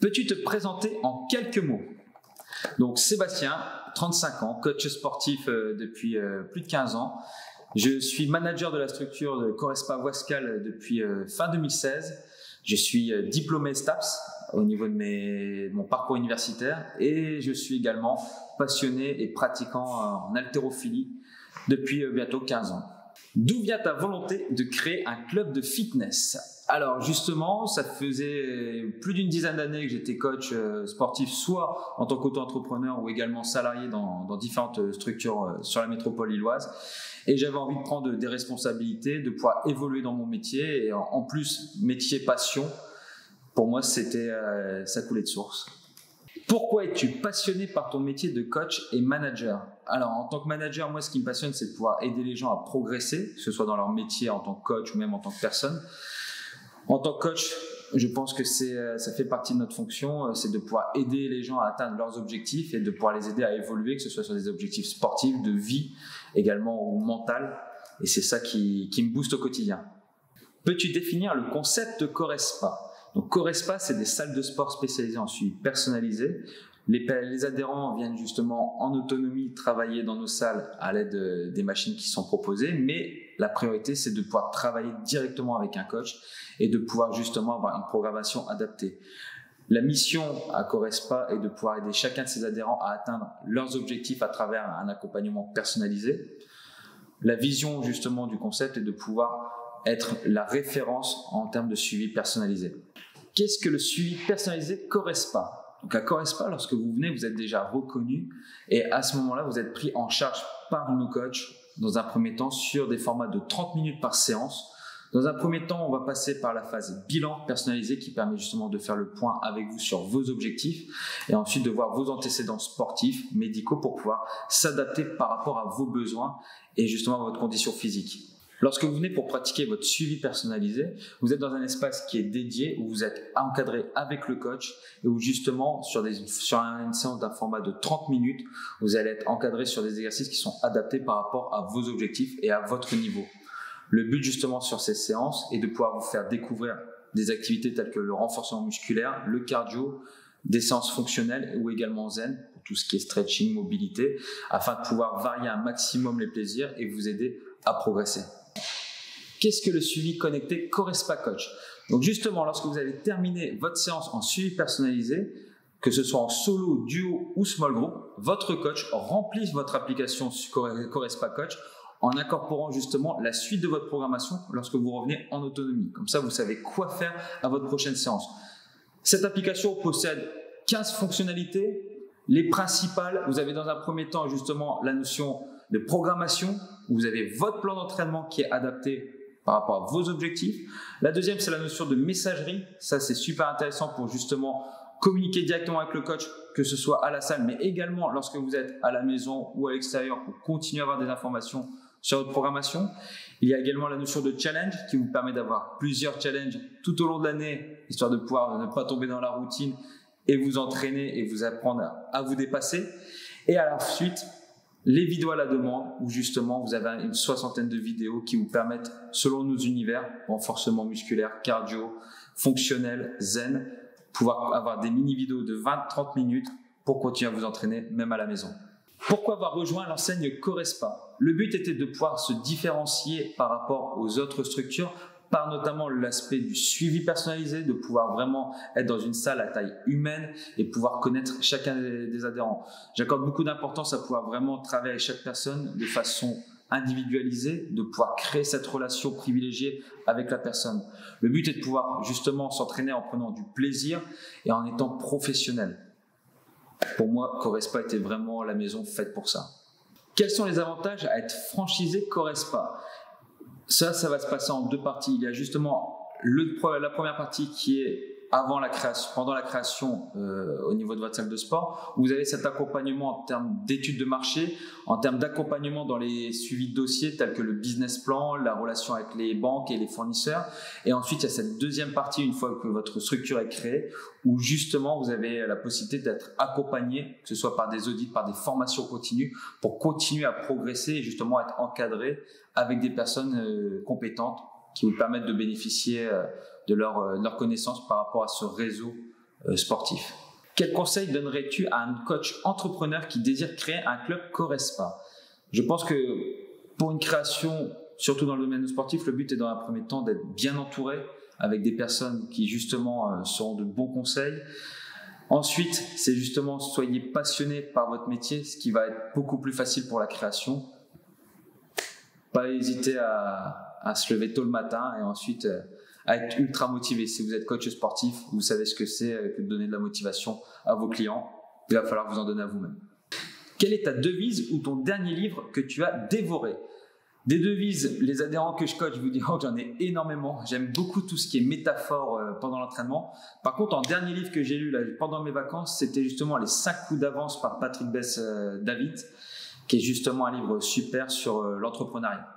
Peux-tu te présenter en quelques mots? Donc Sébastien, 35 ans, coach sportif depuis plus de 15 ans. Je suis manager de la structure de Corespa Wascal depuis fin 2016. Je suis diplômé STAPS au niveau de mon parcours universitaire et je suis également passionné et pratiquant en haltérophilie depuis bientôt 15 ans. D'où vient ta volonté de créer un club de fitness? Alors justement, ça faisait plus d'une dizaine d'années que j'étais coach sportif, soit en tant qu'auto-entrepreneur ou également salarié dans différentes structures sur la métropole lilloise. Et j'avais envie de prendre des responsabilités, de pouvoir évoluer dans mon métier. Et en plus, métier passion, pour moi, ça coulait de source. Pourquoi es-tu passionné par ton métier de coach et manager? Alors, en tant que manager, moi, ce qui me passionne, c'est de pouvoir aider les gens à progresser, que ce soit dans leur métier en tant que coach ou même en tant que personne. En tant que coach, je pense que ça fait partie de notre fonction, c'est de pouvoir aider les gens à atteindre leurs objectifs et de pouvoir les aider à évoluer, que ce soit sur des objectifs sportifs, de vie, également ou mental. Et c'est ça qui me booste au quotidien. Peux-tu définir le concept de Corespa? Donc Corespa, c'est des salles de sport spécialisées en suivi personnalisé. Les adhérents viennent justement en autonomie travailler dans nos salles à l'aide des machines qui sont proposées, mais la priorité, c'est de pouvoir travailler directement avec un coach et de pouvoir justement avoir une programmation adaptée. La mission à Corespa est de pouvoir aider chacun de ses adhérents à atteindre leurs objectifs à travers un accompagnement personnalisé. La vision justement du concept est de pouvoir être la référence en termes de suivi personnalisé. Qu'est-ce que le suivi personnalisé Corespa? Donc à Corespa, lorsque vous venez, vous êtes déjà reconnu et à ce moment-là, vous êtes pris en charge par nos coachs dans un premier temps sur des formats de 30 minutes par séance. Dans un premier temps, on va passer par la phase bilan personnalisé qui permet justement de faire le point avec vous sur vos objectifs et ensuite de voir vos antécédents sportifs, médicaux pour pouvoir s'adapter par rapport à vos besoins et justement à votre condition physique. Lorsque vous venez pour pratiquer votre suivi personnalisé, vous êtes dans un espace qui est dédié où vous êtes encadré avec le coach et où justement sur une séance d'un format de 30 minutes, vous allez être encadré sur des exercices qui sont adaptés par rapport à vos objectifs et à votre niveau. Le but justement sur ces séances est de pouvoir vous faire découvrir des activités telles que le renforcement musculaire, le cardio, des séances fonctionnelles ou également zen, pour tout ce qui est stretching, mobilité, afin de pouvoir varier un maximum les plaisirs et vous aider à progresser. Qu'est-ce que le suivi connecté Corespa Coach? Donc justement, lorsque vous avez terminé votre séance en suivi personnalisé, que ce soit en solo, duo ou small group, votre coach remplit votre application Corespa Coach en incorporant justement la suite de votre programmation lorsque vous revenez en autonomie. Comme ça, vous savez quoi faire à votre prochaine séance. Cette application possède 15 fonctionnalités. Les principales, vous avez dans un premier temps justement la notion de programmation. Vous avez votre plan d'entraînement qui est adapté par rapport à vos objectifs. La deuxième, c'est la notion de messagerie. Ça, c'est super intéressant pour justement communiquer directement avec le coach, que ce soit à la salle, mais également lorsque vous êtes à la maison ou à l'extérieur pour continuer à avoir des informations sur votre programmation. Il y a également la notion de challenge qui vous permet d'avoir plusieurs challenges tout au long de l'année, histoire de pouvoir ne pas tomber dans la routine et vous entraîner et vous apprendre à vous dépasser. Et à la suite, les vidéos à la demande où justement vous avez une 60aine de vidéos qui vous permettent, selon nos univers, renforcement musculaire, cardio, fonctionnel, zen, pouvoir avoir des mini-vidéos de 20-30 minutes pour continuer à vous entraîner même à la maison. Pourquoi avoir rejoint l'enseigne Corespa? Le but était de pouvoir se différencier par rapport aux autres structures par notamment l'aspect du suivi personnalisé, de pouvoir vraiment être dans une salle à taille humaine et pouvoir connaître chacun des adhérents. J'accorde beaucoup d'importance à pouvoir vraiment travailler avec chaque personne de façon individualisée, de pouvoir créer cette relation privilégiée avec la personne. Le but est de pouvoir justement s'entraîner en prenant du plaisir et en étant professionnel. Pour moi, Corespa était vraiment la maison faite pour ça. Quels sont les avantages à être franchisé Corespa? Ça va se passer en deux parties. Il y a justement la première partie qui est pendant la création au niveau de votre salle de sport, où vous avez cet accompagnement en termes d'études de marché, en termes d'accompagnement dans les suivis de dossiers tels que le business plan, la relation avec les banques et les fournisseurs. Et ensuite, il y a cette deuxième partie, une fois que votre structure est créée, où justement vous avez la possibilité d'être accompagné, que ce soit par des audits, par des formations continues, pour continuer à progresser et justement être encadré avec des personnes compétentes qui vous permettent de bénéficier de leur connaissance par rapport à ce réseau sportifs. Quel conseil donnerais-tu à un coach entrepreneur qui désire créer un club Corespa? Je pense que pour une création, surtout dans le domaine sportif, le but est dans un premier temps d'être bien entouré avec des personnes qui justement seront de bons conseils. Ensuite, c'est justement soyez passionné par votre métier, ce qui va être beaucoup plus facile pour la création. Pas hésiter à se lever tôt le matin et ensuite à être ultra motivé. Si vous êtes coach sportif, vous savez ce que c'est que de donner de la motivation à vos clients. Il va falloir vous en donner à vous-même. Quelle est ta devise ou ton dernier livre que tu as dévoré? Des devises, les adhérents que je coach vous diront que j'en ai énormément. J'aime beaucoup tout ce qui est métaphore pendant l'entraînement. Par contre, en dernier livre que j'ai lu là, pendant mes vacances, c'était justement Les 5 coups d'avance par Patrick Bess-David, qui est justement un livre super sur l'entrepreneuriat.